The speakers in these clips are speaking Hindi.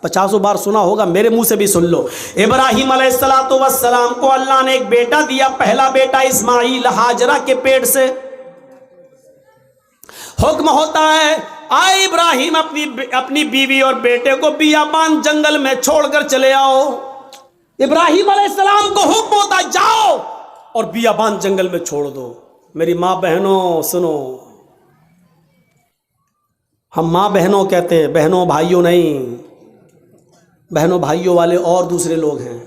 50 बार सुना होगा, मेरे मुंह से भी सुन लो। इब्राहिम अलैहिस्सलातु वस्सलाम को अल्लाह ने एक बेटा दिया, पहला बेटा इस्माइल, हाजरा के पेट से। हुक्म होता है, आए इब्राहिम अपनी बीवी और बेटे को बियाबान जंगल में छोड़कर चले आओ। इब्राहिम अलैहिस्सलाम को हुक्म होता है, जाओ और बियाबान जंगल में छोड़ दो। मेरी माँ बहनों सुनो, हम माँ बहनों कहते हैं, बहनों भाइयों नहीं। बहनों भाइयों वाले और दूसरे लोग हैं।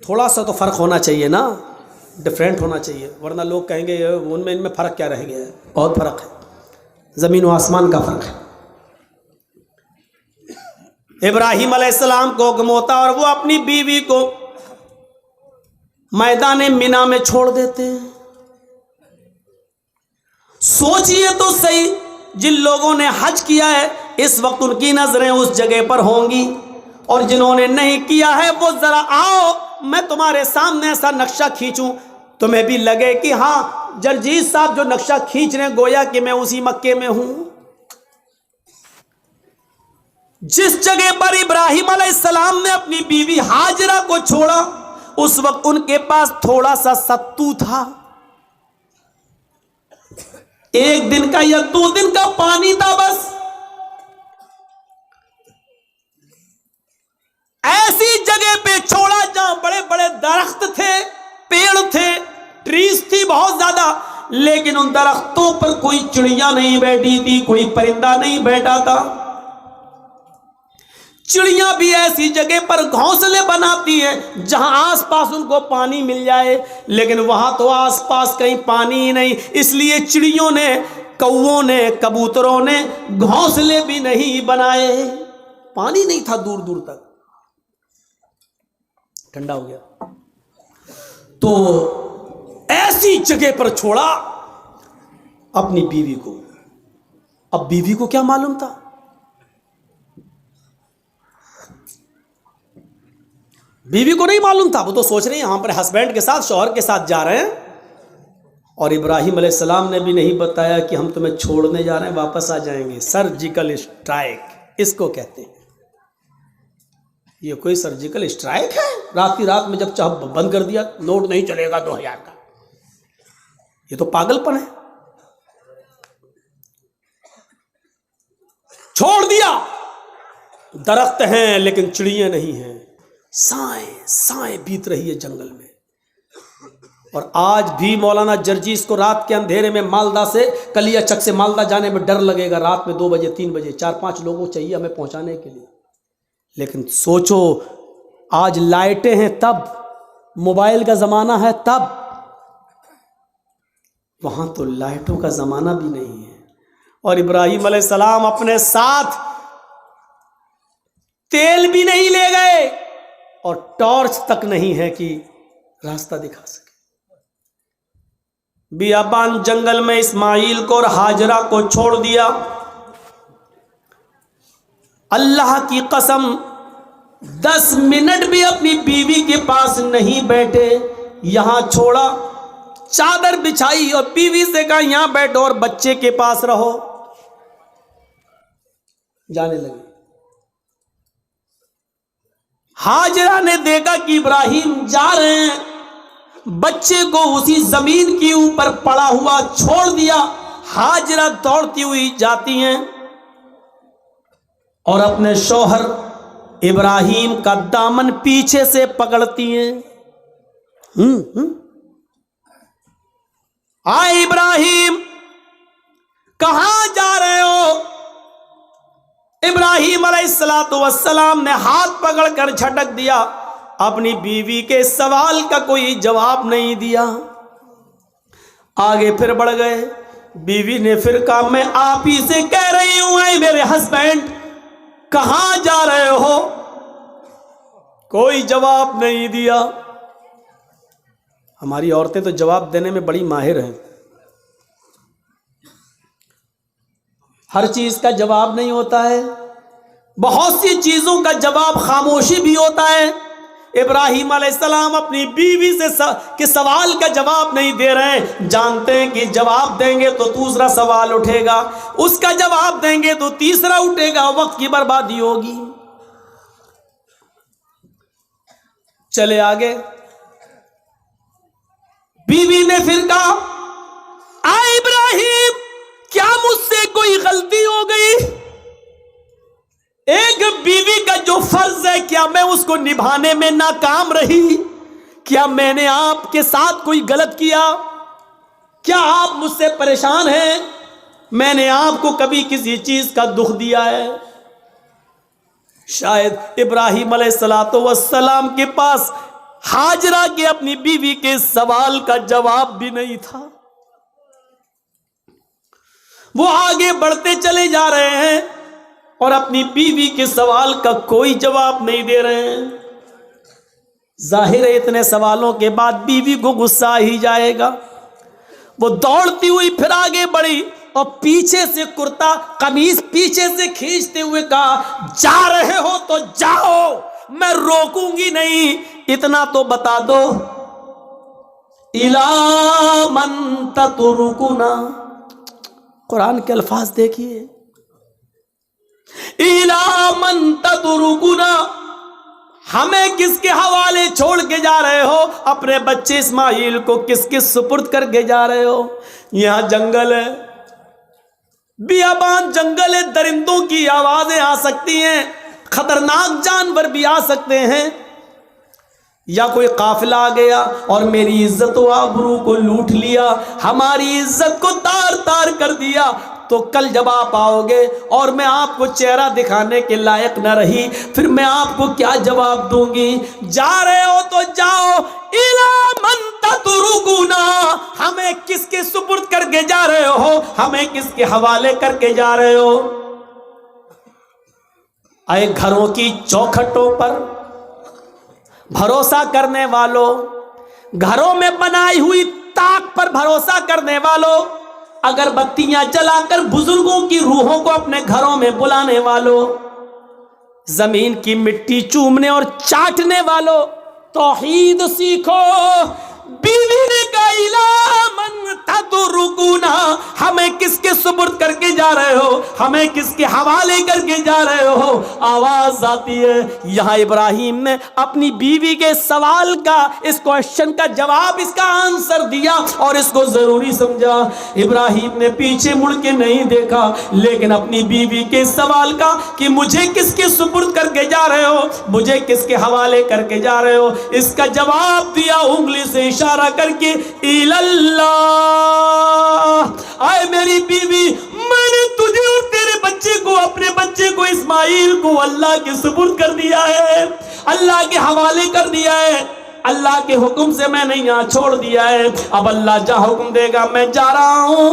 थोड़ा सा तो फर्क होना चाहिए ना, डिफरेंट होना चाहिए, वरना लोग कहेंगे उनमें इनमें फ़र्क क्या रह गया है। बहुत फ़र्क है, ज़मीन व आसमान का फ़र्क है। इब्राहिम अलैहिस्सलाम को हुक्म होता और वो अपनी बीवी को मैदान मिना में छोड़ देते हैं। सोचिए तो सही, जिन लोगों ने हज किया है इस वक्त उनकी नजरें उस जगह पर होंगी, और जिन्होंने नहीं किया है वो जरा आओ, मैं तुम्हारे सामने ऐसा नक्शा खींचूं, तुम्हें भी लगे कि हाँ जरजीत साहब जो नक्शा खींच रहे हैं गोया कि मैं उसी मक्के में हूं। जिस जगह पर इब्राहिम अलैहिस्सलाम ने अपनी बीवी हाजरा को छोड़ा, उस वक्त उनके पास थोड़ा सा सत्तू था, 1 दिन का या 2 दिन का पानी था बस। ऐसी जगह पे छोड़ा जहां बड़े बड़े दरख्त थे, पेड़ थे, ट्रीज थी बहुत ज्यादा, लेकिन उन दरख्तों पर कोई चिड़िया नहीं बैठी थी, कोई परिंदा नहीं बैठा था। चिड़िया भी ऐसी जगह पर घोंसले बनाती हैं जहां आसपास उनको पानी मिल जाए, लेकिन वहां तो आसपास कहीं पानी ही नहीं। इसलिए चिड़ियों ने, कौवों ने, कबूतरों ने घोंसले भी नहीं बनाए। पानी नहीं था दूर दूर तक। ठंडा हो गया तो ऐसी जगह पर छोड़ा अपनी बीवी को। अब बीवी को क्या मालूम था? बीवी को नहीं मालूम था। वो तो सोच रही है यहां पर हस्बैंड के साथ, शौहर के साथ जा रहे हैं, और इब्राहिम अलैहिस्सलाम ने भी नहीं बताया कि हम तुम्हें छोड़ने जा रहे हैं, वापस आ जाएंगे। सर्जिकल स्ट्राइक इसको कहते हैं। ये कोई सर्जिकल स्ट्राइक है? रात की रात में जब चाह बंद कर दिया, नोट नहीं चलेगा 2000 का। ये तो पागलपन है। छोड़ दिया, दरख्त हैं लेकिन चिड़ियां नहीं हैं। साएं साएं बीत रही है जंगल में। और आज भी मौलाना जर्जीस को रात के अंधेरे में मालदा से, कलियाचक से मालदा जाने में डर लगेगा। रात में 2 बजे 3 बजे 4-5 लोगों चाहिए हमें पहुंचाने के लिए। लेकिन सोचो, आज लाइटें हैं तब, मोबाइल का जमाना है तब, वहां तो लाइटों का जमाना भी नहीं है। और इब्राहिम अलैहिस्सलाम अपने साथ तेल भी नहीं ले गए और टॉर्च तक नहीं है कि रास्ता दिखा सके। बियाबान जंगल में इस्माइल को और हाजरा को छोड़ दिया। अल्लाह की कसम 10 मिनट भी अपनी बीवी के पास नहीं बैठे। यहां छोड़ा, चादर बिछाई और बीवी से कहा यहां बैठो और बच्चे के पास रहो। जाने लगे। हाजरा ने देखा कि इब्राहिम जा रहे हैं, बच्चे को उसी जमीन के ऊपर पड़ा हुआ छोड़ दिया। हाजरा दौड़ती हुई जाती हैं और अपने शौहर इब्राहिम का दामन पीछे से पकड़ती हैं। आए इब्राहिम, कहां जा रहे हो? इब्राहिम अलैहिस्सलातु वस्सलाम ने हाथ पकड़कर झटक दिया। अपनी बीवी के सवाल का कोई जवाब नहीं दिया। आगे फिर बढ़ गए। बीवी ने फिर कहा मैं आप ही से कह रही हूं, ऐ मेरे हस्बैंड कहां जा रहे हो? कोई जवाब नहीं दिया। हमारी औरतें तो जवाब देने में बड़ी माहिर हैं। हर चीज का जवाब नहीं होता है, बहुत सी चीजों का जवाब खामोशी भी होता है। इब्राहिम अलैहिस्सलाम अपनी बीवी से के सवाल का जवाब नहीं दे रहे हैं। जानते हैं कि जवाब देंगे तो दूसरा सवाल उठेगा, उसका जवाब देंगे तो तीसरा उठेगा, वक्त की बर्बादी होगी। चले आगे। बीवी ने फिर कहा, आ इब्राहिम, क्या मुझसे कोई गलती हो गई? एक बीवी का जो फर्ज है, क्या मैं उसको निभाने में नाकाम रही? क्या मैंने आपके साथ कोई गलत किया? क्या आप मुझसे परेशान हैं? मैंने आपको कभी किसी चीज का दुख दिया है? शायद इब्राहिम अलैहिस्सलातु वस्सलाम के पास हाजरा के अपनी बीवी के सवाल का जवाब भी नहीं था। वो आगे बढ़ते चले जा रहे हैं और अपनी बीवी के सवाल का कोई जवाब नहीं दे रहे हैं। जाहिर है इतने सवालों के बाद बीवी को गुस्सा ही जाएगा। वो दौड़ती हुई फिर आगे बढ़ी और पीछे से कुर्ता कमीज पीछे से खींचते हुए कहा, जा रहे हो तो जाओ, मैं रोकूंगी नहीं। इतना तो बता दो, इला मन ततरुकुना। कुरान के अल्फाज देखिए, इला मन ततरुकुना, हमें किसके हवाले छोड़ के जा रहे हो? अपने बच्चे इस्माइल को किसके सुपुर्द करके जा रहे हो? यहां जंगल है, बियाबान जंगल है, दरिंदों की आवाजें आ सकती हैं, खतरनाक जानवर भी आ सकते हैं, या कोई काफिला आ गया और मेरी इज्जत व आबरू को लूट लिया, हमारी इज्जत को तार तार कर दिया, तो कल जब आप आओगे और मैं आपको चेहरा दिखाने के लायक न रही, फिर मैं आपको क्या जवाब दूंगी? जा रहे हो तो जाओ, इला मन ततरुकुना, हमें किसके सुपुर्द करके जा रहे हो? हमें किसके हवाले करके जा रहे हो? आए घरों की चौखटों पर भरोसा करने वालों, घरों में बनाई हुई ताक पर भरोसा करने वालों, अगरबत्तियां जलाकर बुजुर्गों की रूहों को अपने घरों में बुलाने वालों, जमीन की मिट्टी चूमने और चाटने वालों, तौहीद सीखो। बीवी ने कहा, इला मन ततरुकुना, हमें किसके सुपुर्द करके जा रहे हो? हमें किसके हवाले करके जा रहे हो? आवाज आती है। यहां इब्राहिम ने अपनी बीवी के सवाल का, इस क्वेश्चन का जवाब, इसका आंसर दिया और इसको जरूरी समझा। इब्राहिम ने पीछे मुड़ के नहीं देखा, लेकिन अपनी बीवी के सवाल का कि मुझे किसके सुपुर्द करके जा रहे हो, मुझे किसके हवाले करके जा रहे हो, इसका जवाब दिया उंगली से इशारा करके, इल्लल्लाह। आए मेरी बीवी, मैंने तुझे और तेरे बच्चे को, अपने बच्चे को इस्माइल को अल्लाह के सुपुर्द कर दिया है, अल्लाह के हवाले कर दिया है, अल्लाह के हुक्म से मैंने यहां छोड़ दिया है। अब अल्लाह जहां हुक्म देगा मैं जा रहा हूं।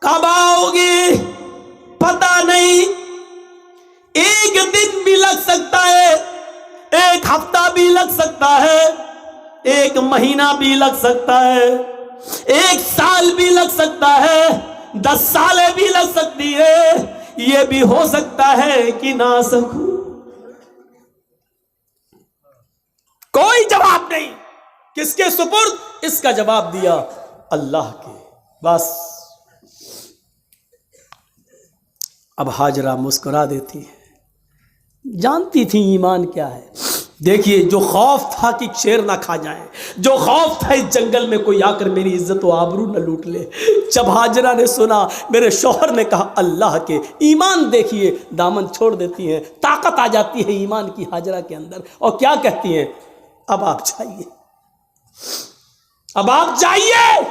कब आओगे पता नहीं, एक दिन भी लग सकता है, एक हफ्ता भी लग सकता है, एक महीना भी लग सकता है, एक साल भी लग सकता है, 10 सालें भी लग सकती है, यह भी हो सकता है कि ना सकूं। कोई जवाब नहीं, किसके सुपुर्द? इसका जवाब दिया अल्लाह के। बस अब हाजरा मुस्कुरा देती है, जानती थी ईमान क्या है। देखिए, जो खौफ था कि शेर ना खा जाए, जो खौफ था इस जंगल में कोई आकर मेरी इज्जत व आबरू न लूट ले, जब हाजरा ने सुना, मेरे शौहर ने कहा अल्लाह के, ईमान देखिए, दामन छोड़ देती हैं, ताकत आ जाती है ईमान की हाजरा के अंदर, और क्या कहती हैं, अब आप जाइए, अब आप जाइए।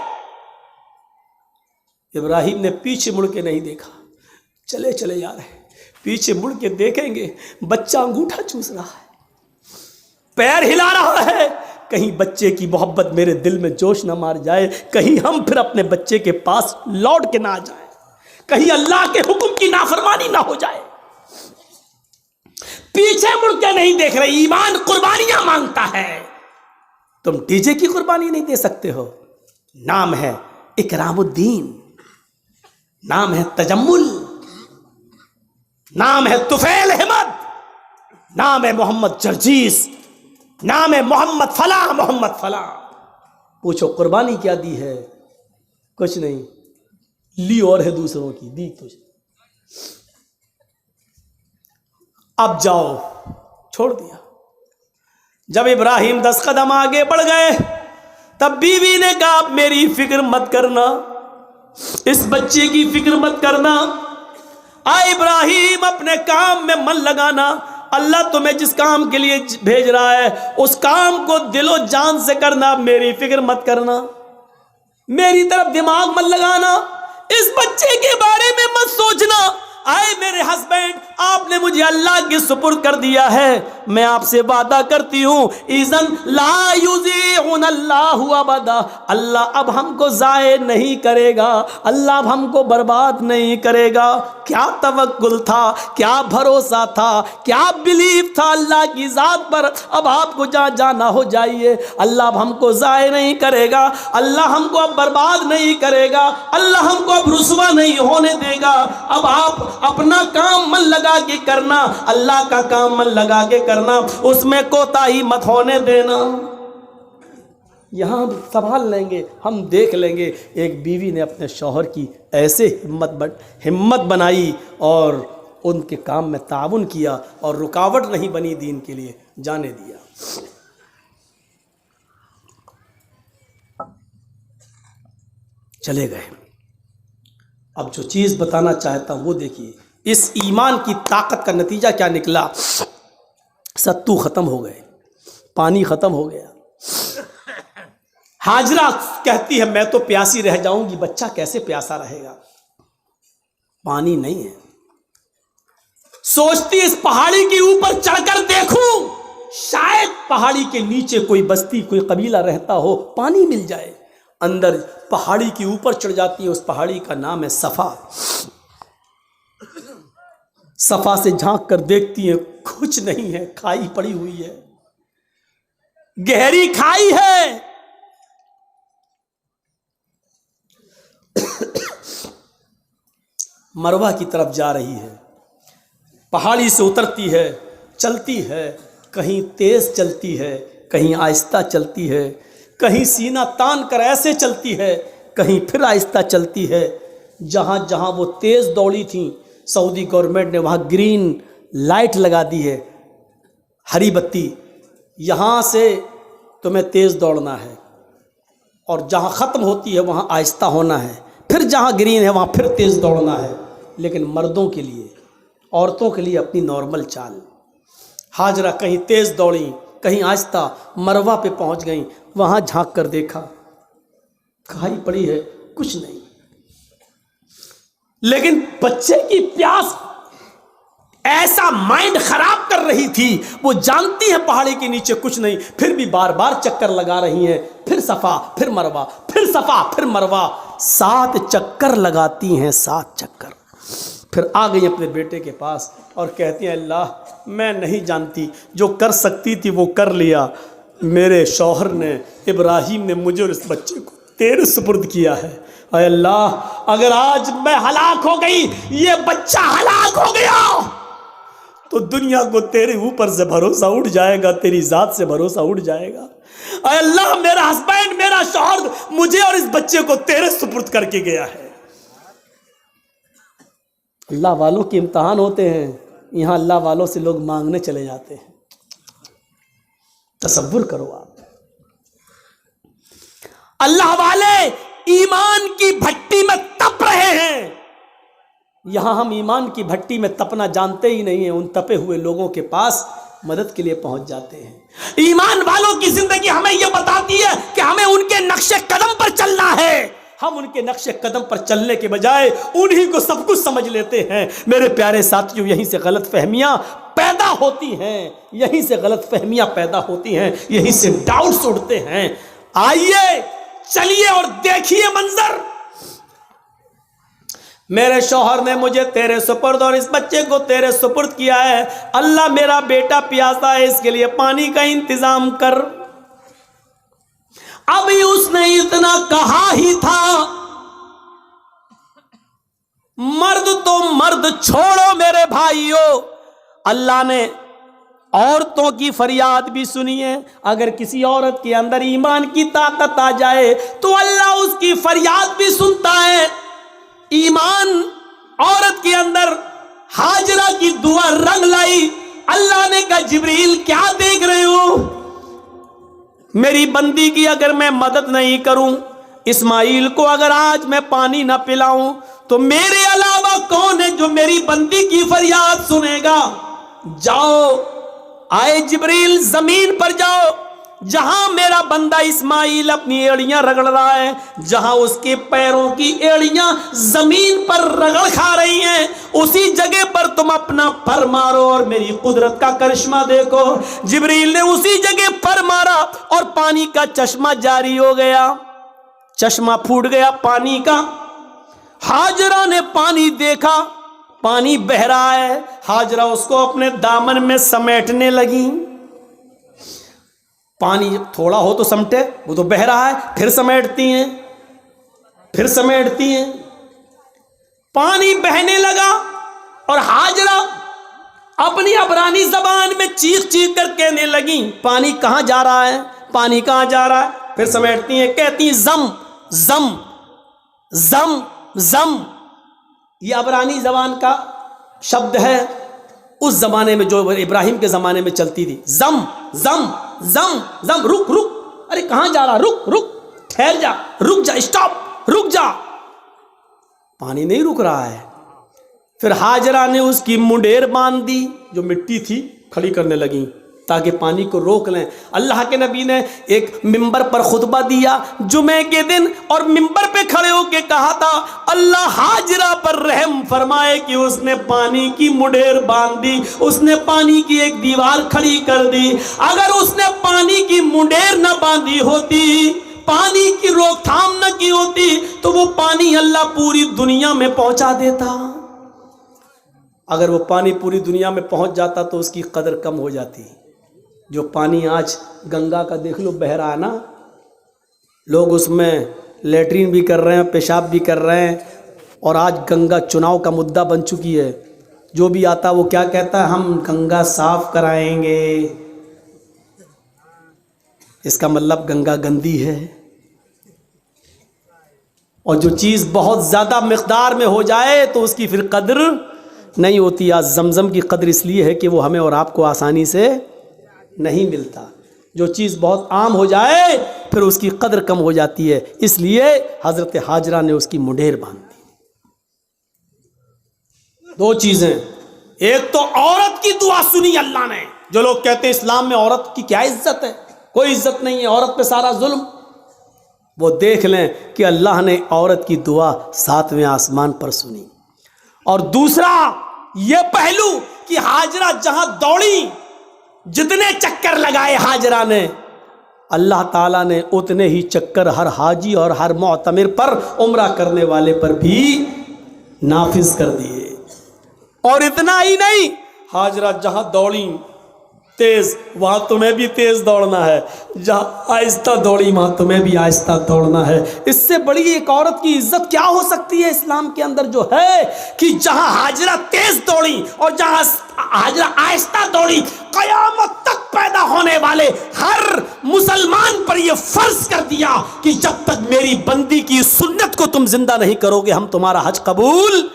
इब्राहिम ने पीछे मुड़ के नहीं देखा, चले चले जा रहे। पीछे मुड़ के देखेंगे, बच्चा अंगूठा चूस रहा है, पैर हिला रहा है, कहीं बच्चे की मोहब्बत मेरे दिल में जोश ना मार जाए, कहीं हम फिर अपने बच्चे के पास लौट के ना जाए, कहीं अल्लाह के हुक्म की नाफरमानी ना हो जाए। पीछे मुड़ के नहीं देख रहे। ईमान कुर्बानियां मांगता है, तुम डीजे की कुर्बानी नहीं दे सकते हो। नाम है इकरामुद्दीन, नाम है तजम्मुल, नाम है तुफैल अहमद, नाम है मोहम्मद जर्जीस, नाम है मोहम्मद फला, मोहम्मद फला। पूछो कुर्बानी क्या दी है? कुछ नहीं, ली और है दूसरों की, दी तुझे। अब जाओ, छोड़ दिया। जब इब्राहिम 10 कदम आगे बढ़ गए तब बीवी ने कहा मेरी फिक्र मत करना, इस बच्चे की फिक्र मत करना, आ इब्राहिम अपने काम में मन लगाना। अल्लाह तुम्हें जिस काम के लिए भेज रहा है उस काम को दिलो जान से करना, मेरी फिक्र मत करना, मेरी तरफ दिमाग मत लगाना, इस बच्चे के बारे में मत सोचना। आए मेरे हस्बैंड, आपने मुझे अल्लाह के सुपुर्द कर दिया है, मैं आपसे वादा करती हूं इज़न ला युज़ीउन अल्लाहु अबदा, अल्लाह अब हमको ज़ाये नहीं करेगा, अल्लाह अब हमको बर्बाद नहीं करेगा। क्या तवक्कुल था, क्या भरोसा था, क्या बिलीव था अल्लाह की ज़ात पर। अब आपको जहाँ जाना हो जाइए, अल्लाह अब हमको ज़ाये नहीं करेगा, अल्लाह हमको अब बर्बाद नहीं करेगा, अल्लाह हमको अब रुसवा नहीं होने देगा। अब आप अपना काम मन लगा के करना, अल्लाह का काम मन लगा के करना, उसमें कोताही मत होने देना। यहां संभाल लेंगे, हम देख लेंगे। एक बीवी ने अपने शौहर की ऐसे हिम्मत बनाई और उनके काम में ताउन किया और रुकावट नहीं बनी, दीन के लिए जाने दिया। चले गए। अब जो चीज़ बताना चाहता हूँ वो देखिए, इस ईमान की ताकत का नतीजा क्या निकला। सत्तू ख़त्म हो गए, पानी ख़त्म हो गया। हाजरा कहती है मैं तो प्यासी रह जाऊंगी, बच्चा कैसे प्यासा रहेगा, पानी नहीं है। सोचती इस पहाड़ी के ऊपर चढ़कर देखूं, शायद पहाड़ी के नीचे कोई बस्ती, कोई कबीला रहता हो, पानी मिल जाए। अंदर पहाड़ी के ऊपर चढ़ जाती है, उस पहाड़ी का नाम है सफा। सफा से झांक कर देखती है, कुछ नहीं है, खाई पड़ी हुई है, गहरी खाई है। मरवा की तरफ जा रही है, पहाड़ी से उतरती है, चलती है, कहीं तेज चलती है, कहीं आहिस्ता चलती है, कहीं सीना तान कर ऐसे चलती है, कहीं फिर आहिस्ता चलती है। जहाँ जहाँ वो तेज़ दौड़ी थी, सऊदी गवर्नमेंट ने वहाँ ग्रीन लाइट लगा दी है, हरी बत्ती, यहाँ से तुम्हें तेज़ दौड़ना है और जहाँ ख़त्म होती है वहाँ आहिस्ता होना है, फिर जहाँ ग्रीन है वहाँ फिर तेज़ दौड़ना है। लेकिन मर्दों के लिए, औरतों के लिए अपनी नॉर्मल चाल। हाजरा कहीं तेज़ दौड़ी, कहीं आहिस्ता, मरवा पे पहुँच गई, वहाँ झांक कर देखा, खाई पड़ी है, कुछ नहीं। लेकिन बच्चे की प्यास ऐसा माइंड खराब कर रही थी, वो जानती है पहाड़ी के नीचे कुछ नहीं, फिर भी बार बार चक्कर लगा रही हैं, फिर सफा फिर मरवा, फिर सफा फिर मरवा, 7 चक्कर लगाती हैं, 7 चक्कर। फिर आ गई अपने बेटे के पास और कहती हैं अल्लाह मैं नहीं जानती, जो कर सकती थी वो कर लिया, मेरे शौहर ने, इब्राहिम ने मुझे और इस बच्चे को तेरे सुपुर्द किया है। अय अल्लाह, अगर आज मैं हलाक हो गई, ये बच्चा हलाक हो गया, तो दुनिया को तेरे ऊपर से भरोसा उठ जाएगा, तेरी जात से भरोसा उठ जाएगा। अय अल्लाह, मेरा हस्बैंड, मेरा शौहर मुझे और इस बच्चे को तेरे सुपुर्द करके गया है। अल्लाह वालों के इम्तहान होते हैं, यहाँ अल्लाह वालों से लोग मांगने चले जाते हैं। तसव्वुर करो आप, अल्लाह वाले ईमान की भट्टी में तप रहे हैं, यहां हम ईमान की भट्टी में तपना जानते ही नहीं है, उन तपे हुए लोगों के पास मदद के लिए पहुंच जाते हैं। ईमान वालों की जिंदगी हमें यह बताती है कि हमें उनके नक्शे कदम पर चलना है। हम उनके नक्शे कदम पर चलने के बजाय उन्हीं को सब कुछ समझ लेते हैं। मेरे प्यारे साथियों, यहीं से गलत फहमियां पैदा होती हैं, यहीं से गलत फहमियां पैदा होती हैं, यहीं से डाउट्स उठते हैं। आइए चलिए और देखिए मंजर। मेरे शौहर ने मुझे तेरे सुपुर्द और इस बच्चे को तेरे सुपुर्द किया है। अल्लाह, मेरा बेटा प्यासा है, इसके लिए पानी का इंतजाम कर। अभी उसने इतना कहा ही था, मर्द तो मर्द छोड़ो मेरे भाइयों, अल्लाह ने औरतों की फरियाद भी सुनिए। अगर किसी औरत के अंदर ईमान की ताकत आ जाए तो अल्लाह उसकी फरियाद भी सुनता है। ईमान औरत के अंदर हाजरा की दुआ रंग लाई। अल्लाह ने कहा जिब्रील क्या देख रहे हो, मेरी बंदी की अगर मैं मदद नहीं करूं, इस्माइल को अगर आज मैं पानी ना पिलाऊं तो मेरे अलावा कौन है जो मेरी बंदी की फरियाद सुनेगा। जाओ, आए जिब्रील, जमीन पर जाओ, जहां मेरा बंदा इस्माइल अपनी एड़ियां रगड़ रहा है, जहां उसके पैरों की एड़ियां जमीन पर रगड़ खा रही हैं, उसी जगह पर तुम अपना पर मारो और मेरी कुदरत का करिश्मा देखो। जिब्रील ने उसी जगह पर मारा और पानी का चश्मा जारी हो गया, चश्मा फूट गया पानी का। हाजरा ने पानी देखा, पानी बह रहा है। हाजरा उसको अपने दामन में समेटने लगी। पानी थोड़ा हो तो समटे, वो तो बह रहा है, फिर समेटती हैं, फिर समेटती हैं। पानी बहने लगा और हाजरा अपनी अबरानी जबान में चीख चीख कर कहने लगी, पानी कहां जा रहा है, पानी कहां जा रहा है। फिर समेटती हैं, कहती हैं जम जम जम जम। ये अबरानी जबान का शब्द है, उस जमाने में जो इब्राहिम के जमाने में चलती थी। जम जम जम जम, रुक रुक, अरे कहां जा रहा, रुक रुक, ठहर जा, रुक जा, स्टॉप, रुक जा। पानी नहीं रुक रहा है। फिर हाजरा ने उसकी मुंडेर बांध दी, जो मिट्टी थी खड़ी करने लगी ताकि पानी को रोक लें। अल्लाह के नबी ने एक मिंबर पर खुतबा दिया जुमे के दिन और मिंबर पे खड़े होकर कहा था, अल्लाह हाजरा पर रहम फरमाए कि उसने पानी की मुंडेर बांध दी, उसने पानी की एक दीवार खड़ी कर दी। अगर उसने पानी की मुंडेर न बांधी होती, पानी की रोकथाम न की होती, तो वो पानी अल्लाह पूरी दुनिया में पहुंचा देता। अगर वो पानी पूरी दुनिया में पहुंच जाता तो उसकी कदर कम हो जाती। जो पानी आज गंगा का देख लो बह रहा है ना, लोग उसमें लेटरिन भी कर रहे हैं, पेशाब भी कर रहे हैं, और आज गंगा चुनाव का मुद्दा बन चुकी है। जो भी आता वो क्या कहता है, हम गंगा साफ कराएंगे। इसका मतलब गंगा गंदी है। और जो चीज़ बहुत ज़्यादा मिक़दार में हो जाए तो उसकी फिर कदर नहीं होती। आज जमजम की कदर इसलिए है कि वो हमें और आपको आसानी से नहीं मिलता। जो चीज़ बहुत आम हो जाए फिर उसकी कदर कम हो जाती है, इसलिए हज़रत हाजरा ने उसकी मुंडेर बांध दी। दो चीज़ें, एक तो औरत की दुआ सुनी अल्लाह ने। जो लोग कहते हैं इस्लाम में औरत की क्या इज्जत है, कोई इज्जत नहीं है, औरत पे सारा जुल्म, वो देख लें कि अल्लाह ने औरत की दुआ 7वें आसमान पर सुनी। और दूसरा ये पहलू कि हाजरा जहां दौड़ी, जितने चक्कर लगाए हाजरा ने, अल्लाह ताला ने उतने ही चक्कर हर हाजी और हर मुअतमिर पर, उम्रा करने वाले पर भी नाफिज कर दिए। और इतना ही नहीं, हाजरा जहां दौड़ी तेज, वहां तुम्हें भी तेज दौड़ना है। जहां आहिस्ता दौड़ी वहां तुम्हें भी आहिस्ता दौड़ना है। इससे बड़ी एक औरत की इज्जत क्या हो सकती है इस्लाम के अंदर, जो है कि जहां हाजरा तेज दौड़ी और जहां हाजरा आहिस्ता दौड़ी, कयामत तक पैदा होने वाले हर मुसलमान पर यह फर्ज कर दिया कि जब तक मेरी बंदी की सुन्नत को तुम जिंदा नहीं करोगे, हम तुम्हारा हज कबूल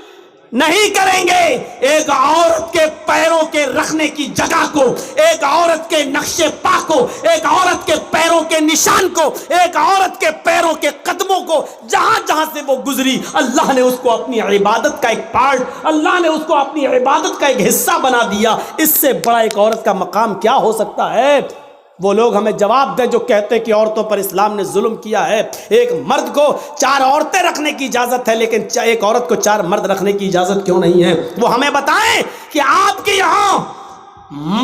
नहीं करेंगे। एक औरत के पैरों के रखने की जगह को, एक औरत के नक्शे पा को, एक औरत के पैरों के निशान को, एक औरत के पैरों के कदमों को, जहां जहां से वो गुजरी, अल्लाह ने उसको अपनी इबादत का एक पार्ट, अल्लाह ने उसको अपनी इबादत का एक हिस्सा बना दिया। इससे बड़ा एक औरत का मकाम क्या हो सकता है। वो लोग हमें जवाब दें जो कहते हैं कि औरतों पर इस्लाम ने जुल्म किया है। एक मर्द को 4 औरतें रखने की इजाजत है, लेकिन एक औरत को 4 मर्द रखने की इजाजत क्यों नहीं है। वो हमें बताएं कि आपके यहां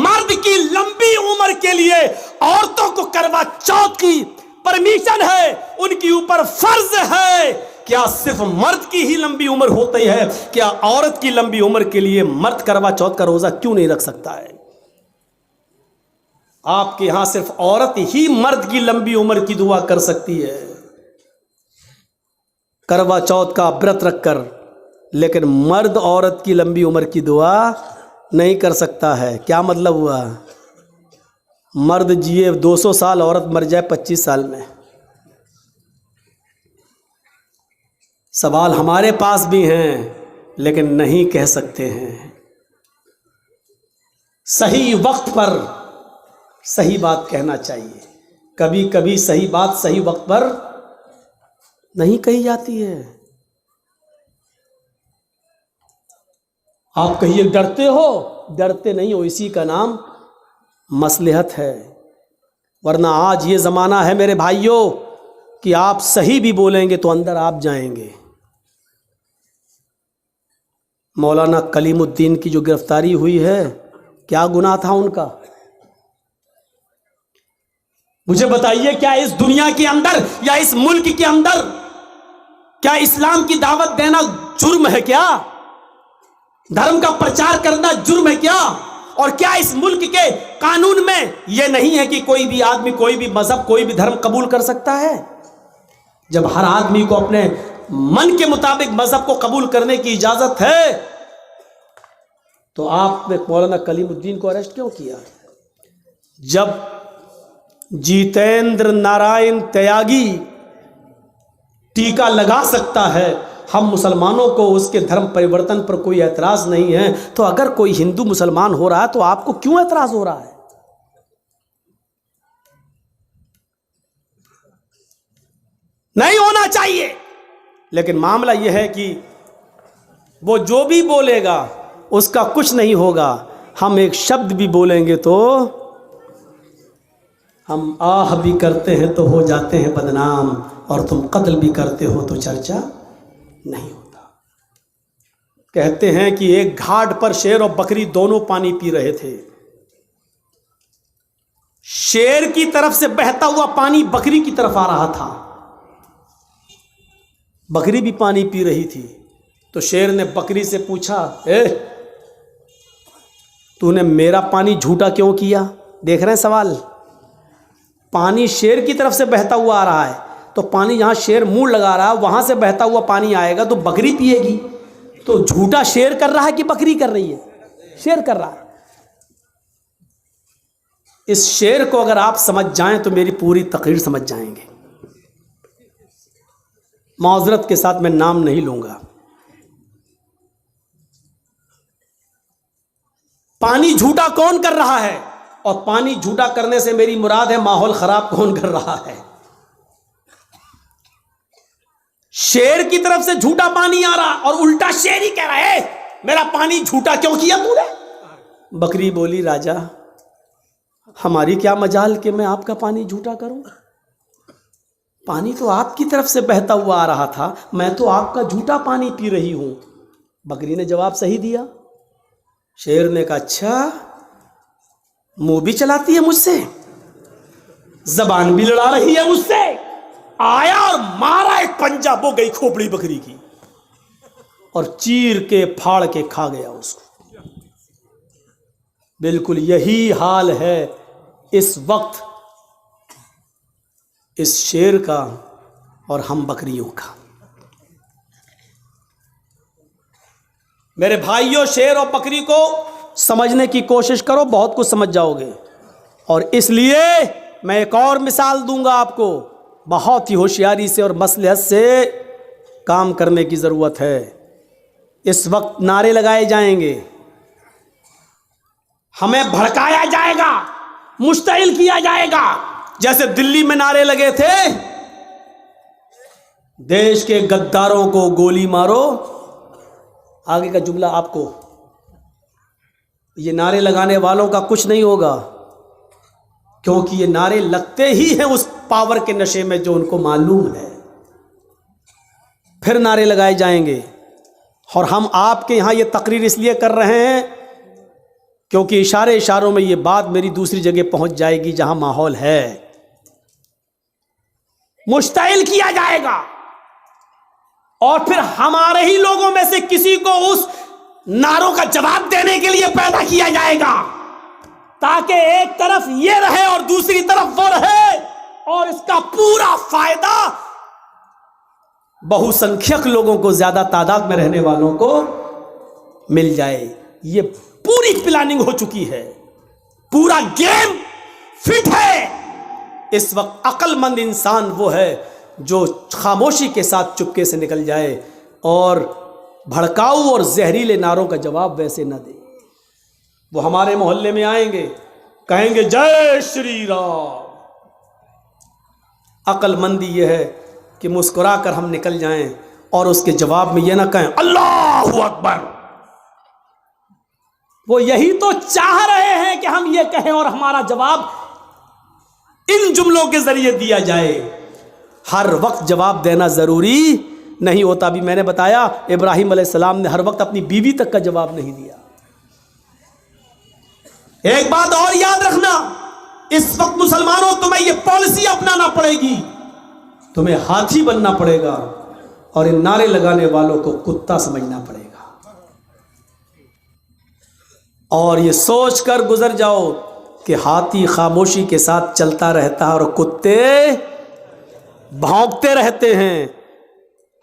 मर्द की लंबी उम्र के लिए औरतों को करवा चौथ की परमिशन है, उनके ऊपर फर्ज है। क्या सिर्फ मर्द की ही लंबी उम्र होती है? क्या औरत की लंबी उम्र के लिए मर्द करवा चौथ का रोजा क्यों नहीं रख सकता है? आपके यहां सिर्फ औरत ही मर्द की लंबी उम्र की दुआ कर सकती है, करवा चौथ का व्रत रखकर, लेकिन मर्द औरत की लंबी उम्र की दुआ नहीं कर सकता है। क्या मतलब हुआ? मर्द जिए 200 साल, औरत मर जाए 25 साल में। सवाल हमारे पास भी हैं लेकिन नहीं कह सकते हैं। सही वक्त पर सही बात कहना चाहिए। कभी कभी सही बात सही वक्त पर नहीं कही जाती है। आप कहिए डरते हो, डरते नहीं हो, इसी का नाम मसलहत है। वरना आज ये ज़माना है मेरे भाइयों कि आप सही भी बोलेंगे तो अंदर आप जाएंगे। मौलाना कलीमुद्दीन की जो गिरफ्तारी हुई है, क्या गुनाह था उनका? मुझे बताइए, क्या इस दुनिया के अंदर या इस मुल्क के अंदर क्या इस्लाम की दावत देना जुर्म है क्या? धर्म का प्रचार करना जुर्म है क्या? और क्या इस मुल्क के कानून में यह नहीं है कि कोई भी आदमी कोई भी मजहब कोई भी धर्म कबूल कर सकता है? जब हर आदमी को अपने मन के मुताबिक मजहब को कबूल करने की इजाजत है, तो आपने मौलाना कलीमुद्दीन को अरेस्ट क्यों किया? जब जितेंद्र नारायण त्यागी टीका लगा सकता है, हम मुसलमानों को उसके धर्म परिवर्तन पर कोई एतराज नहीं है, तो अगर कोई हिंदू मुसलमान हो रहा है तो आपको क्यों एतराज हो रहा है? नहीं होना चाहिए। लेकिन मामला यह है कि वो जो भी बोलेगा उसका कुछ नहीं होगा। हम एक शब्द भी बोलेंगे तो हम आह भी करते हैं तो हो जाते हैं बदनाम, और तुम कत्ल भी करते हो तो चर्चा नहीं होता। कहते हैं कि एक घाट पर शेर और बकरी दोनों पानी पी रहे थे। शेर की तरफ से बहता हुआ पानी बकरी की तरफ आ रहा था। बकरी भी पानी पी रही थी। तो शेर ने बकरी से पूछा, तूने मेरा पानी झूठा क्यों किया? देख रहे हैं सवाल? पानी शेर की तरफ से बहता हुआ आ रहा है, तो पानी जहां शेर मुंह लगा रहा है वहां से बहता हुआ पानी आएगा तो बकरी पिएगी। तो झूठा शेर कर रहा है कि बकरी कर रही है? शेर कर रहा है। इस शेर को अगर आप समझ जाएं तो मेरी पूरी तकरीर समझ जाएंगे। माजरत के साथ मैं नाम नहीं लूंगा। पानी झूठा कौन कर रहा है? और पानी झूठा करने से मेरी मुराद है माहौल खराब कौन कर रहा है? शेर की तरफ से झूठा पानी आ रहा और उल्टा शेर ही कह रहा है मेरा पानी झूठा क्यों किया तूने? बकरी बोली, राजा हमारी क्या मजाल कि मैं आपका पानी झूठा करूं? पानी तो आपकी तरफ से बहता हुआ आ रहा था, मैं तो आपका झूठा पानी पी रही हूं। बकरी ने जवाब सही दिया। शेर ने कहा, अच्छा मुंह भी चलाती है मुझसे, जबान भी लड़ा रही है मुझसे। आया और मारा एक पंजा, वो गई खोपड़ी बकरी की और चीर के फाड़ के खा गया उसको। बिल्कुल यही हाल है इस वक्त इस शेर का और हम बकरियों का। मेरे भाइयों, शेर और बकरी को समझने की कोशिश करो, बहुत कुछ समझ जाओगे। और इसलिए मैं एक और मिसाल दूंगा आपको। बहुत ही होशियारी से और मसलहत से काम करने की ज़रूरत है। इस वक्त नारे लगाए जाएंगे, हमें भड़काया जाएगा, मुश्तिल किया जाएगा। जैसे दिल्ली में नारे लगे थे, देश के गद्दारों को गोली मारो। आगे का जुमला आपको, ये नारे लगाने वालों का कुछ नहीं होगा, क्योंकि ये नारे लगते ही हैं उस पावर के नशे में जो उनको मालूम है। फिर नारे लगाए जाएंगे। और हम आपके यहाँ ये तकरीर इसलिए कर रहे हैं क्योंकि इशारों में ये बात मेरी दूसरी जगह पहुंच जाएगी जहां माहौल है। मुश्तिल किया जाएगा और फिर हमारे ही लोगों में से किसी को उस नारों का जवाब देने के लिए पैदा किया जाएगा, ताकि एक तरफ ये रहे और दूसरी तरफ वो रहे, और इसका पूरा फायदा बहुसंख्यक लोगों को, ज्यादा तादाद में रहने वालों को मिल जाए। ये पूरी प्लानिंग हो चुकी है, पूरा गेम फिट है। इस वक्त अक्लमंद इंसान वो है जो खामोशी के साथ चुपके से निकल जाए और भड़काऊ और जहरीले नारों का जवाब वैसे न दे। वो हमारे मोहल्ले में आएंगे, कहेंगे जय श्री राम। अक्लमंदी यह है कि मुस्कुराकर हम निकल जाएं और उसके जवाब में यह ना कहें अल्लाहु अकबर। वो यही तो चाह रहे हैं कि हम ये कहें और हमारा जवाब इन जुमलों के जरिए दिया जाए। हर वक्त जवाब देना जरूरी नहीं होता। भी मैंने बताया इब्राहिम अलैहिस्सलाम ने हर वक्त अपनी बीवी तक का जवाब नहीं दिया। एक बात और याद रखना, इस वक्त मुसलमानों तुम्हें यह पॉलिसी अपनाना पड़ेगी, तुम्हें हाथी बनना पड़ेगा और इन नारे लगाने वालों को कुत्ता समझना पड़ेगा। और ये सोचकर गुजर जाओ कि हाथी खामोशी के साथ चलता रहता है और कुत्ते भौंकते रहते हैं।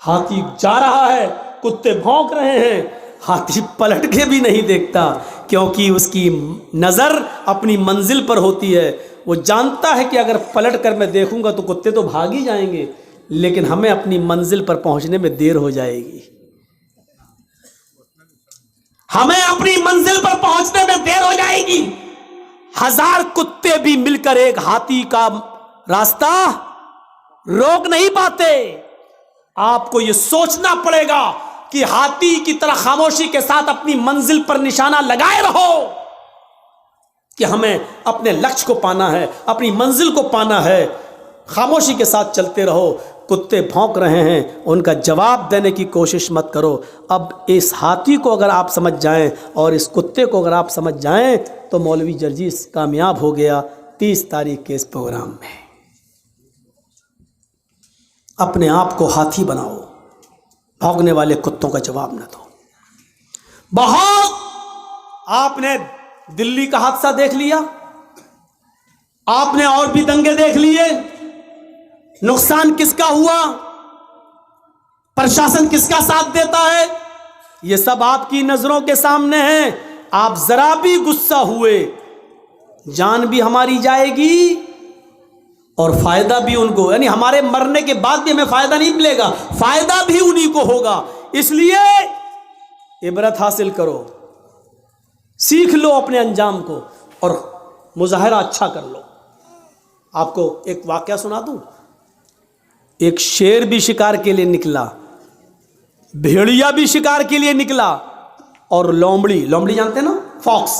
हाथी जा रहा है, कुत्ते भौंक रहे हैं, हाथी पलट के भी नहीं देखता, क्योंकि उसकी नज़र अपनी मंजिल पर होती है। वो जानता है कि अगर पलट कर मैं देखूंगा तो कुत्ते तो भाग ही जाएंगे, लेकिन हमें अपनी मंजिल पर पहुंचने में देर हो जाएगी। हमें अपनी मंजिल पर पहुंचने में देर हो जाएगी। 1000 कुत्ते भी मिलकर एक हाथी का रास्ता रोक नहीं पाते। आपको यह सोचना पड़ेगा कि हाथी की तरह खामोशी के साथ अपनी मंजिल पर निशाना लगाए रहो कि हमें अपने लक्ष्य को पाना है, अपनी मंजिल को पाना है। खामोशी के साथ चलते रहो। कुत्ते भौंक रहे हैं, उनका जवाब देने की कोशिश मत करो। अब इस हाथी को अगर आप समझ जाएं और इस कुत्ते को अगर आप समझ जाएं तो मौलवी जर्जीस कामयाब हो गया 30 तारीख के इस प्रोग्राम में। अपने आप को हाथी बनाओ, भौंकने वाले कुत्तों का जवाब न दो। बहुत आपने दिल्ली का हादसा देख लिया, आपने और भी दंगे देख लिए। नुकसान किसका हुआ, प्रशासन किसका साथ देता है, यह सब आपकी नजरों के सामने है। आप जरा भी गुस्सा हुए, जान भी हमारी जाएगी और फायदा भी उनको, यानी हमारे मरने के बाद भी हमें फायदा नहीं मिलेगा, फायदा भी उन्हीं को होगा। इसलिए इबरत हासिल करो, सीख लो अपने अंजाम को और मुजाहरा अच्छा कर लो। आपको एक वाकया सुना दूं। एक शेर भी शिकार के लिए निकला, भेड़िया भी शिकार के लिए निकला और लोमड़ी, लोमड़ी जानते ना, फॉक्स,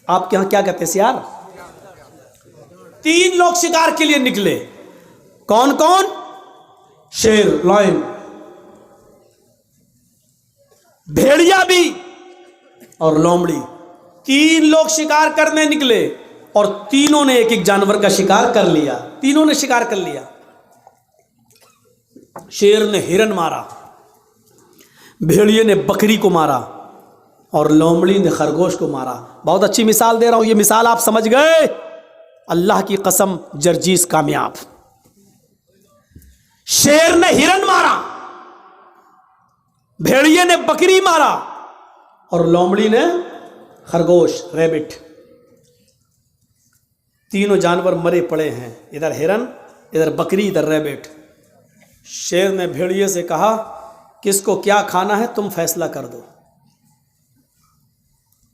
आपके यहां क्या कहते हैं सियार, 3 लोग शिकार के लिए निकले। कौन कौन? शेर, लायन, भेड़िया भी और लोमड़ी। 3 लोग शिकार करने निकले और तीनों ने एक एक जानवर का शिकार कर लिया। तीनों ने शिकार कर लिया। शेर ने हिरन मारा, भेड़िए ने बकरी को मारा और लोमड़ी ने खरगोश को मारा। बहुत अच्छी मिसाल दे रहा हूं, ये मिसाल आप समझ गए। अल्लाह की कसम, जर्जीस कामयाब। शेर ने हिरन मारा, भेड़िए ने बकरी मारा और लोमड़ी ने खरगोश, रैबिट। तीनों जानवर मरे पड़े हैं, इधर हिरन, इधर बकरी, इधर रैबिट। शेर ने भेड़िए से कहा किसको क्या खाना है तुम फैसला कर दो।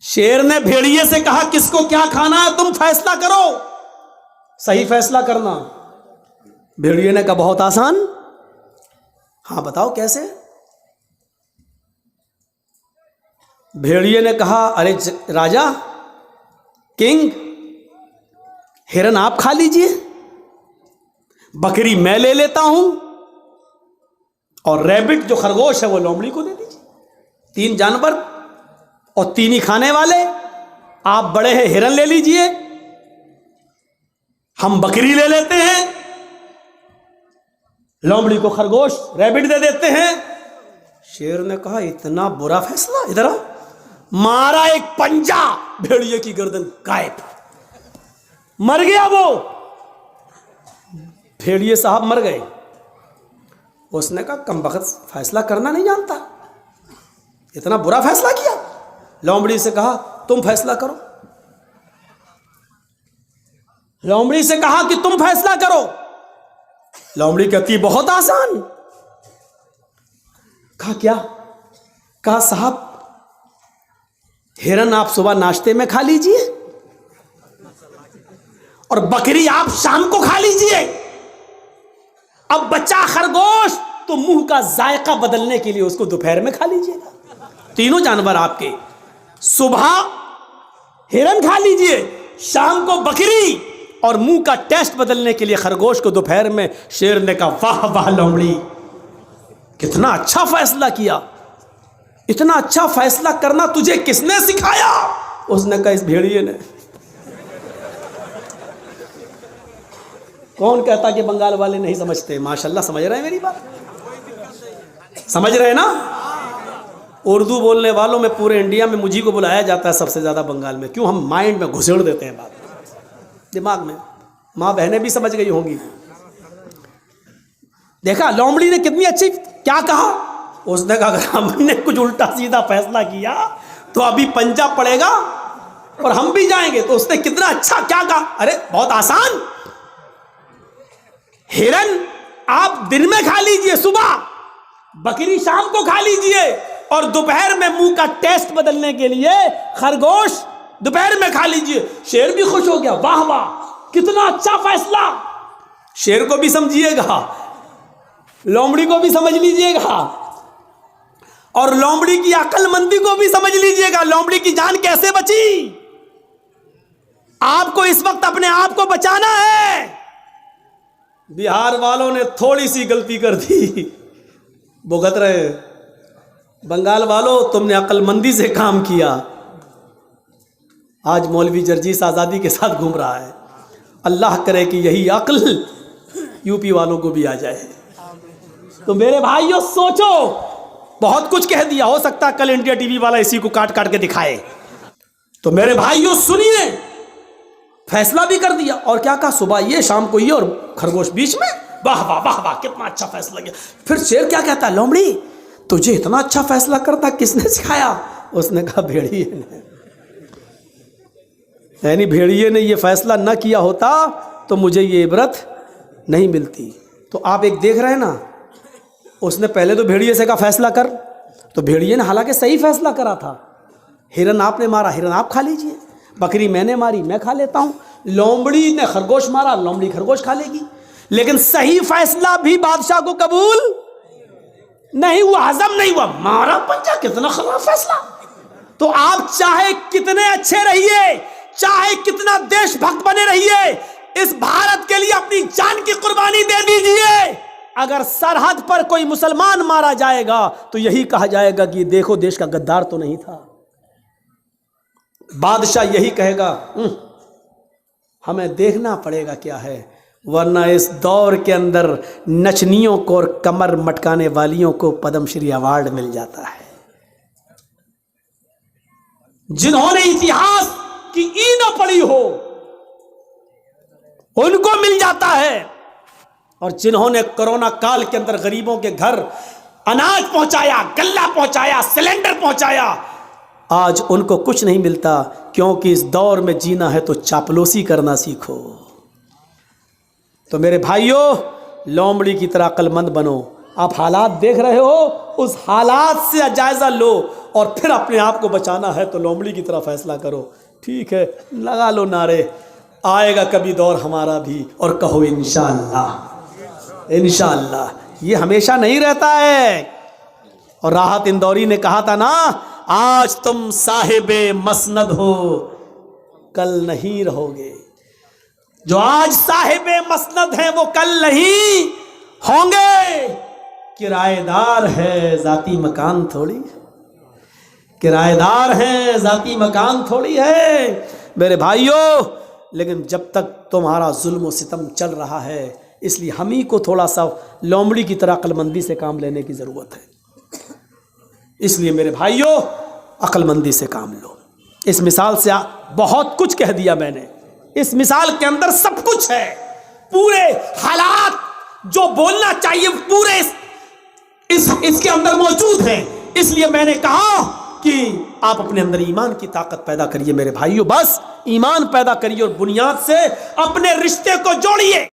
शेर ने भेड़िए से कहा किसको क्या खाना है तुम फैसला करो, सही फैसला करना। भेड़िए ने कहा बहुत आसान, हाँ बताओ कैसे। भेड़िए ने कहा अरे राजा, किंग, हिरन आप खा लीजिए, बकरी मैं ले लेता हूं और रैबिट जो खरगोश है वो लोमड़ी को दे दीजिए। 3 जानवर और 3 ही खाने वाले, आप बड़े हैं हिरन ले लीजिए, हम बकरी ले लेते हैं, लोमड़ी को खरगोश, रैबिट दे देते हैं। शेर ने कहा इतना बुरा फैसला, इधर आओ। मारा एक पंजा, भेड़िए की गर्दन गायब, मर गया वो। भेड़िए साहब मर गए। उसने कहा कमबख्त फैसला करना नहीं जानता, इतना बुरा फैसला किया। लोमड़ी से कहा तुम फैसला करो। लोमड़ी से कहा कि तुम फैसला करो। लोमड़ी कहती बहुत आसान। कहा क्या? कहा साहब हिरन आप सुबह नाश्ते में खा लीजिए और बकरी आप शाम को खा लीजिए। अब बच्चा खरगोश तो मुंह का जायका बदलने के लिए उसको दोपहर में खा लीजिएगा। तीनों जानवर आपके, सुबह हिरन खा लीजिए, शाम को बकरी, और मुंह का टेस्ट बदलने के लिए खरगोश को दोपहर में। शेर ने कहा वाह वाह लोमड़ी, कितना अच्छा फैसला किया। इतना अच्छा फैसला करना तुझे किसने सिखाया? उसने कहा इस भेड़िए ने। कौन कहता कि बंगाल वाले नहीं समझते? माशाल्लाह समझ रहे हैं मेरी बात, समझ रहे हैं ना। उर्दू बोलने वालों में पूरे इंडिया में मुझी को बुलाया जाता है सबसे ज्यादा बंगाल में। क्यों? हम माइंड में घुसेड़ देते हैं बात, दिमाग में। माँ बहनें भी समझ गई होंगी। देखा लोमड़ी ने कितनी अच्छी क्या कहा। उसने कहा अगर हमने कुछ उल्टा सीधा फैसला किया तो अभी पंजा पड़ेगा और हम भी जाएंगे। तो उसने कितना अच्छा क्या कहा। अरे बहुत आसान, हिरन आप दिन में खा लीजिए सुबह, बकरी शाम को खा लीजिए, और दोपहर में मुंह का टेस्ट बदलने के लिए खरगोश दोपहर में खा लीजिए। शेर भी खुश हो गया, वाह वाह कितना अच्छा फैसला। शेर को भी समझिएगा, लोमड़ी को भी समझ लीजिएगा, और लोमड़ी की अक्लमंदी को भी समझ लीजिएगा। लोमड़ी की जान कैसे बची। आपको इस वक्त अपने आप को बचाना है। बिहार वालों ने थोड़ी सी गलती कर दी, भुगत रहे। बंगाल वालों तुमने अक्लमंदी से काम किया। आज मौलवी जर्जीस आज़ादी के साथ घूम रहा है। अल्लाह करे कि यही अक्ल यूपी वालों को भी आ जाए। तो मेरे भाइयों सोचो, बहुत कुछ कह दिया, हो सकता है कल इंडिया टीवी वाला इसी को काट काट के दिखाए। तो मेरे भाइयों सुनिए, फैसला भी कर दिया। और क्या कहा? सुबह ये शाम को ये, और खरगोश बीच में। वाह वाह वाह वाह कितना अच्छा फैसला किया। फिर शेर क्या कहता है? लोमड़ी तुझे इतना अच्छा फैसला करता किसने सिखाया? उसने कहा भेड़िए ने। यानी भेड़िए ने ये फैसला न किया होता तो मुझे ये इबरत नहीं मिलती। तो आप एक देख रहे हैं ना, उसने पहले तो भेड़िए से कहा फैसला कर, तो भेड़िए ने हालांकि सही फैसला करा था। हिरन आपने मारा, हिरन आप खा लीजिए, बकरी मैंने मारी, मैं खा लेता हूँ, लोमड़ी ने खरगोश मारा, लोमड़ी खरगोश खा लेगी। लेकिन सही फैसला भी बादशाह को कबूल नहीं हुआ, हजम नहीं हुआ। मारा पंजा, कितना खराब फैसला। तो आप चाहे कितने अच्छे रहिए, चाहे कितना देशभक्त बने रहिए, इस भारत के लिए अपनी जान की कुर्बानी दे दीजिए। अगर सरहद पर कोई मुसलमान मारा जाएगा तो यही कहा जाएगा कि देखो देश का गद्दार तो नहीं था। बादशाह यही कहेगा हमें देखना पड़ेगा क्या है, वरना इस दौर के अंदर नचनियों को और कमर मटकाने वालियों को पद्मश्री अवार्ड मिल जाता है। जिन्होंने इतिहास की ई न पढ़ी हो उनको मिल जाता है, और जिन्होंने कोरोना काल के अंदर गरीबों के घर अनाज पहुंचाया, गल्ला पहुंचाया, सिलेंडर पहुंचाया, आज उनको कुछ नहीं मिलता। क्योंकि इस दौर में जीना है तो चापलूसी करना सीखो। तो मेरे भाइयों, लोमड़ी की तरह अक्लमंद बनो। आप हालात देख रहे हो, उस हालात से जायजा लो, और फिर अपने आप को बचाना है तो लोमड़ी की तरह फैसला करो। ठीक है, लगा लो नारे, आएगा कभी दौर हमारा भी, और कहो इंशाअल्लाह। इंशाअल्लाह ये हमेशा नहीं रहता है। और राहत इंदौरी ने कहा था ना, आज तुम साहिबे मसनद हो, कल नहीं रहोगे। जो आज साहिबे मसनद हैं वो कल नहीं होंगे। किराएदार है जाती मकान थोड़ी, किराएदार हैं जाती मकान थोड़ी है मेरे भाइयों। लेकिन जब तक तुम्हारा जुल्म व सितम चल रहा है, इसलिए हम ही को थोड़ा सा लोमड़ी की तरह अक्लमंदी से काम लेने की ज़रूरत है। इसलिए मेरे भाइयों, अक्लमंदी से काम लो। इस मिसाल से बहुत कुछ कह दिया मैंने। इस मिसाल के अंदर सब कुछ है, पूरे हालात जो बोलना चाहिए पूरे इसके अंदर मौजूद हैं। इसलिए मैंने कहा कि आप अपने अंदर ईमान की ताकत पैदा करिए मेरे भाइयों। बस ईमान पैदा करिए और बुनियाद से अपने रिश्ते को जोड़िए।